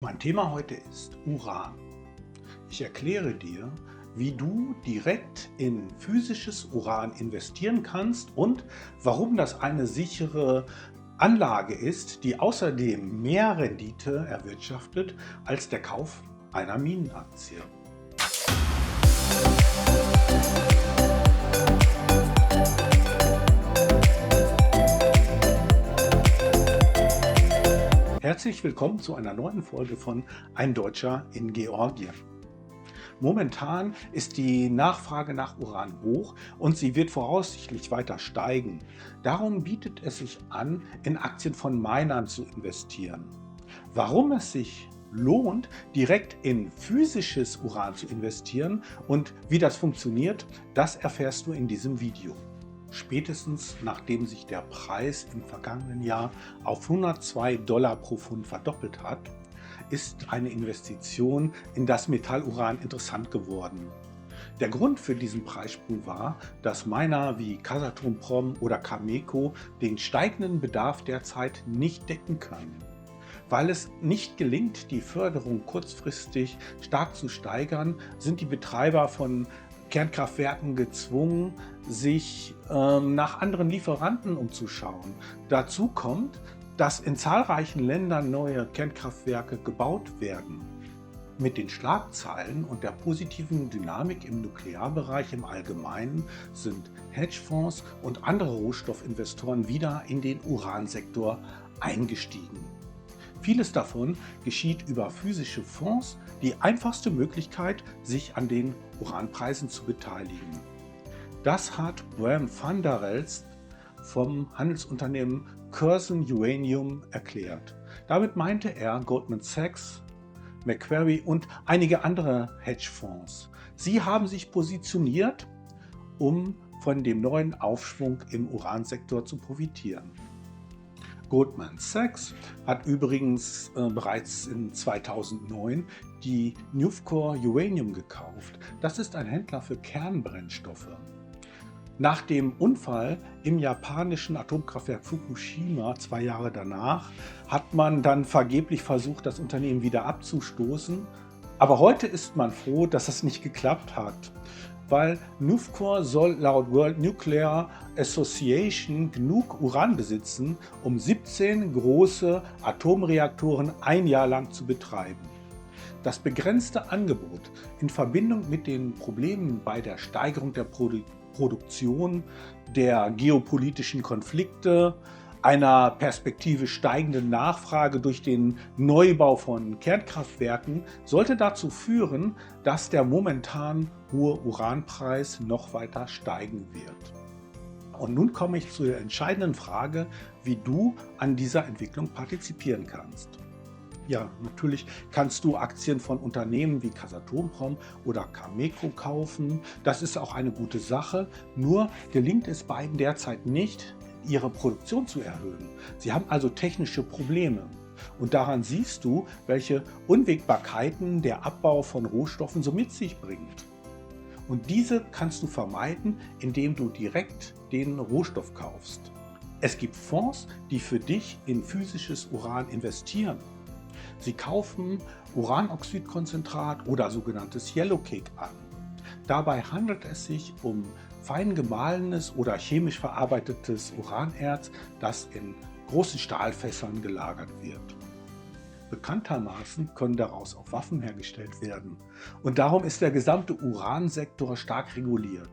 Mein Thema heute ist Uran. Ich erkläre dir, wie du direkt in physisches Uran investieren kannst und warum das eine sichere Anlage ist, die außerdem mehr Rendite erwirtschaftet als der Kauf einer Minenaktie. Herzlich willkommen zu einer neuen Folge von Ein Deutscher in Georgien. Momentan ist die Nachfrage nach Uran hoch und sie wird voraussichtlich weiter steigen. Darum bietet es sich an, in Aktien von Minern zu investieren. Warum es sich lohnt, direkt in physisches Uran zu investieren und wie das funktioniert, das erfährst du in diesem Video. Spätestens nachdem sich der Preis im vergangenen Jahr auf $102 pro Pfund verdoppelt hat, ist eine Investition in das Metall Uran interessant geworden. Der Grund für diesen Preissprung war, dass Miner wie Kazatomprom oder Cameco den steigenden Bedarf derzeit nicht decken können. Weil es nicht gelingt, die Förderung kurzfristig stark zu steigern, sind die Betreiber von Kernkraftwerken gezwungen, sich nach anderen Lieferanten umzuschauen. Dazu kommt, dass in zahlreichen Ländern neue Kernkraftwerke gebaut werden. Mit den Schlagzeilen und der positiven Dynamik im Nuklearbereich im Allgemeinen sind Hedgefonds und andere Rohstoffinvestoren wieder in den Uransektor eingestiegen. Vieles davon geschieht über physische Fonds, die einfachste Möglichkeit, sich an den Uranpreisen zu beteiligen. Das hat Bram van der Elst vom Handelsunternehmen Curzon Uranium erklärt. Damit meinte er Goldman Sachs, Macquarie und einige andere Hedgefonds. Sie haben sich positioniert, um von dem neuen Aufschwung im Uransektor zu profitieren. Goldman Sachs hat übrigens bereits in 2009 die Newcore Uranium gekauft. Das ist ein Händler für Kernbrennstoffe. Nach dem Unfall im japanischen Atomkraftwerk Fukushima 2 Jahre danach hat man dann vergeblich versucht, das Unternehmen wieder abzustoßen. Aber heute ist man froh, dass das nicht geklappt hat, weil Newcore soll laut World Nuclear Association genug Uran besitzen, um 17 große Atomreaktoren ein Jahr lang zu betreiben. Das begrenzte Angebot in Verbindung mit den Problemen bei der Steigerung der Produktion, der geopolitischen Konflikte, einer perspektivisch steigenden Nachfrage durch den Neubau von Kernkraftwerken sollte dazu führen, dass der momentan hohe Uranpreis noch weiter steigen wird. Und nun komme ich zur entscheidenden Frage, wie du an dieser Entwicklung partizipieren kannst. Ja, natürlich kannst du Aktien von Unternehmen wie Kazatomprom oder Cameco kaufen. Das ist auch eine gute Sache. Nur gelingt es beiden derzeit nicht, ihre Produktion zu erhöhen. Sie haben also technische Probleme. Und daran siehst du, welche Unwägbarkeiten der Abbau von Rohstoffen so mit sich bringt. Und diese kannst du vermeiden, indem du direkt den Rohstoff kaufst. Es gibt Fonds, die für dich in physisches Uran investieren. Sie kaufen Uranoxidkonzentrat oder sogenanntes Yellowcake an. Dabei handelt es sich um fein gemahlenes oder chemisch verarbeitetes Uranerz, das in großen Stahlfässern gelagert wird. Bekanntermaßen können daraus auch Waffen hergestellt werden und darum ist der gesamte Uransektor stark reguliert.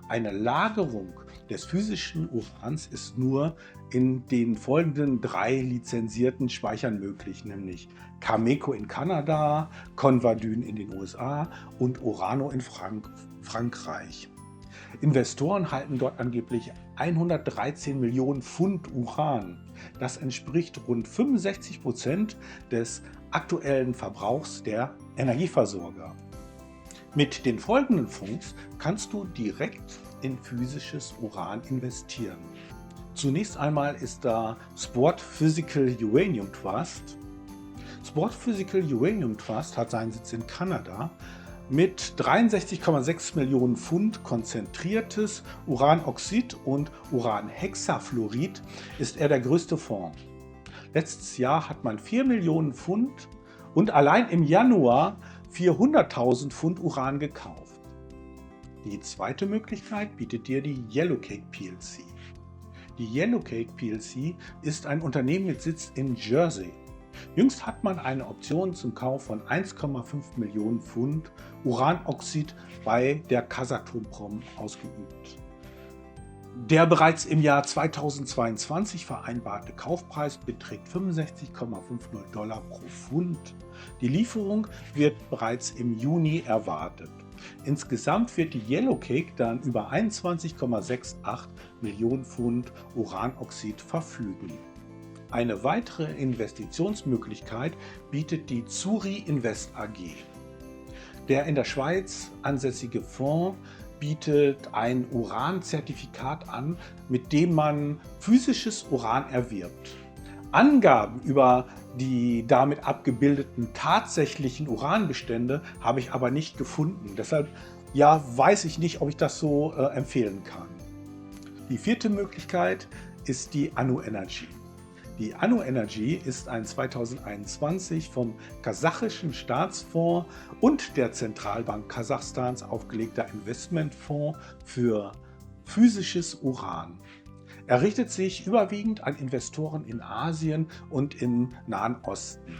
Eine Lagerung des physischen Urans ist nur in den folgenden 3 lizenzierten Speichern möglich, nämlich Cameco in Kanada, Converdyn in den USA und Orano in Frankreich. Investoren halten dort angeblich 113 Millionen Pfund Uran. Das entspricht rund 65% des aktuellen Verbrauchs der Energieversorger. Mit den folgenden Fonds kannst du direkt in physisches Uran investieren. Zunächst einmal ist da Sprott Physical Uranium Trust. Sprott Physical Uranium Trust hat seinen Sitz in Kanada. Mit 63,6 Millionen Pfund konzentriertes Uranoxid und Uranhexafluorid ist er der größte Fonds. Letztes Jahr hat man 4 Millionen Pfund und allein im Januar 400.000 Pfund Uran gekauft. Die zweite Möglichkeit bietet dir die Yellowcake plc. Die Yellowcake plc ist ein Unternehmen mit Sitz in Jersey. Jüngst hat man eine Option zum Kauf von 1,5 Millionen Pfund Uranoxid bei der Kazatomprom ausgeübt. Der bereits im Jahr 2022 vereinbarte Kaufpreis beträgt $65,50 pro Pfund. Die Lieferung wird bereits im Juni erwartet. Insgesamt wird die Yellowcake dann über 21,68 Millionen Pfund Uranoxid verfügen. Eine weitere Investitionsmöglichkeit bietet die Zuri Invest AG. Der in der Schweiz ansässige Fonds bietet ein Uranzertifikat an, mit dem man physisches Uran erwirbt. Angaben über die damit abgebildeten tatsächlichen Uranbestände habe ich aber nicht gefunden. Deshalb weiß ich nicht, ob ich das so empfehlen kann. Die vierte Möglichkeit ist die Anu Energy. Die Anu Energy ist ein 2021 vom kasachischen Staatsfonds und der Zentralbank Kasachstans aufgelegter Investmentfonds für physisches Uran. Er richtet sich überwiegend an Investoren in Asien und im Nahen Osten.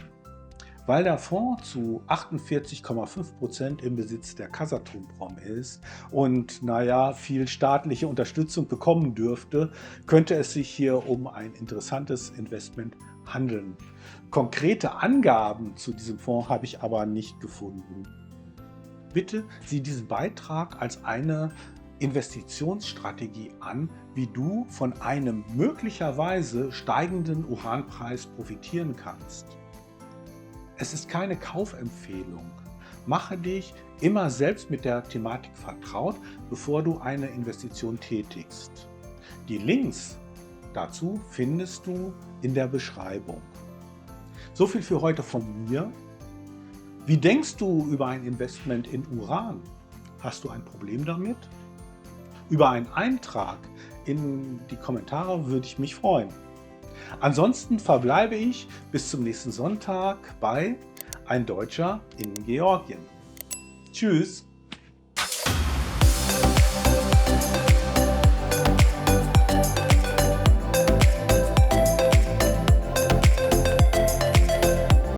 Weil der Fonds zu 48,5% im Besitz der Kazatomprom ist und viel staatliche Unterstützung bekommen dürfte, könnte es sich hier um ein interessantes Investment handeln. Konkrete Angaben zu diesem Fonds habe ich aber nicht gefunden. Bitte sieh diesen Beitrag als eine Investitionsstrategie an, wie du von einem möglicherweise steigenden Uranpreis profitieren kannst. Es ist keine Kaufempfehlung. Mache dich immer selbst mit der Thematik vertraut, bevor du eine Investition tätigst. Die Links dazu findest du in der Beschreibung. So viel für heute von mir. Wie denkst du über ein Investment in Uran? Hast du ein Problem damit? Über einen Eintrag in die Kommentare würde ich mich freuen. Ansonsten verbleibe ich bis zum nächsten Sonntag bei Ein Deutscher in Georgien. Tschüss!